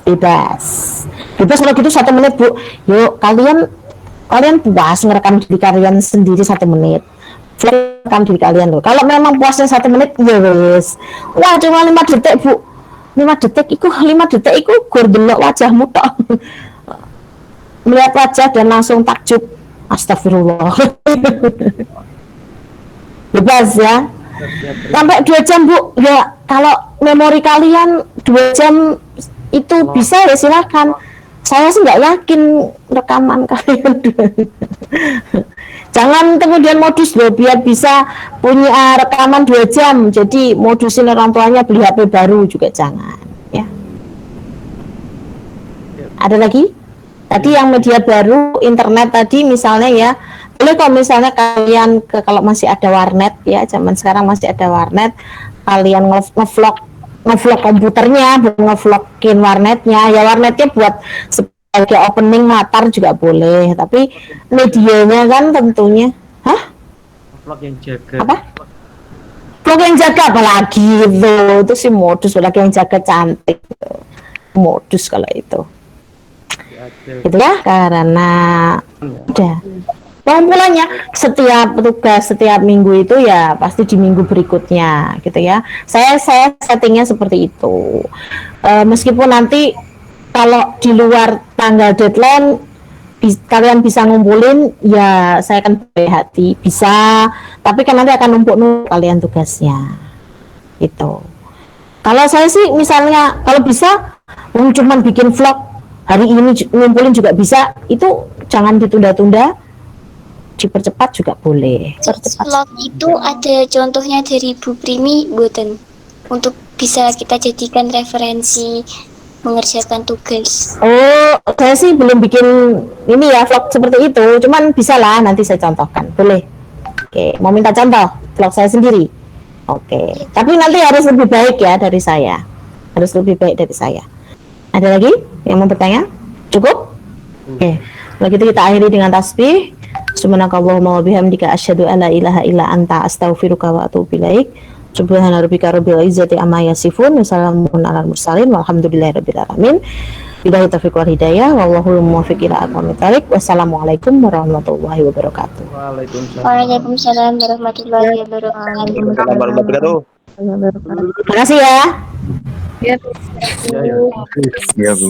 Bebas kalau gitu 1 menit Bu. Yuk kalian puas ngerekam diri kalian sendiri 1 menit, rekam diri kalian loh. Kalau memang puasnya 1 menit ya wes, wah cuma 5 detik Bu, 5 detik iku gur delok wajahmu tok. Melihat wajah dan langsung takjub, astagfirullah. Bebas ya, sampai 2 jam Bu ya. Kalau memori kalian 2 jam itu bisa ya silakan. Saya sih nggak yakin rekaman kalian. Jangan kemudian modus loh biar bisa punya rekaman 2 jam, jadi modusin orang tuanya beli HP baru juga jangan ya. Ada lagi tadi yang media baru, internet tadi misalnya ya, boleh kalau misalnya kalian kalau masih ada warnet ya, zaman sekarang masih ada warnet, kalian ngevlog komputernya, ngevlogin warnetnya ya, warnetnya buat sebagai opening latar juga boleh, tapi medianya kan tentunya vlog yang jaga. apa? Vlog yang jaga apalagi itu sih modus, lagi yang jaga cantik modus kalau itu. Gitu ya, karena udah pengumpulannya setiap tugas setiap minggu itu ya pasti di minggu berikutnya gitu ya. Saya settingnya seperti itu. Meskipun nanti kalau di luar tanggal deadline kalian bisa ngumpulin ya, saya akan berhati bisa, tapi kan nanti akan numpuk kalian tugasnya itu. Kalau saya sih misalnya kalau bisa cuman bikin vlog hari ini ngumpulin juga bisa, itu jangan ditunda-tunda, dipercepat juga boleh. Vlog itu ada contohnya dari Bu Primi, Boten, untuk bisa kita jadikan referensi mengerjakan tugas. Oh, saya sih belum bikin ini ya vlog seperti itu, cuman bisa lah nanti saya contohkan, boleh. Oke, mau minta contoh vlog saya sendiri. Oke, tapi nanti harus lebih baik ya dari saya, harus lebih baik dari saya. Ada lagi yang mau bertanya? Cukup? Oke, kalau gitu kita akhiri dengan tasbih. Subhanakallahumma wa bihamdika asyhadu an la ilaha illa anta astaghfiruka wa atubu ilaik. Subhana rabbika rabbil izzati amma yasifun wa salamun alal mursalin walhamdulillahi rabbil alamin. Billahi taufiq wal hidayah wallahu muwaffiq ila aqwamit thoriq. Wassalamualaikum warahmatullahi wabarakatuh. Waalaikumsalam warahmatullahi wabarakatuh. Terima kasih ya. Ya, Bu.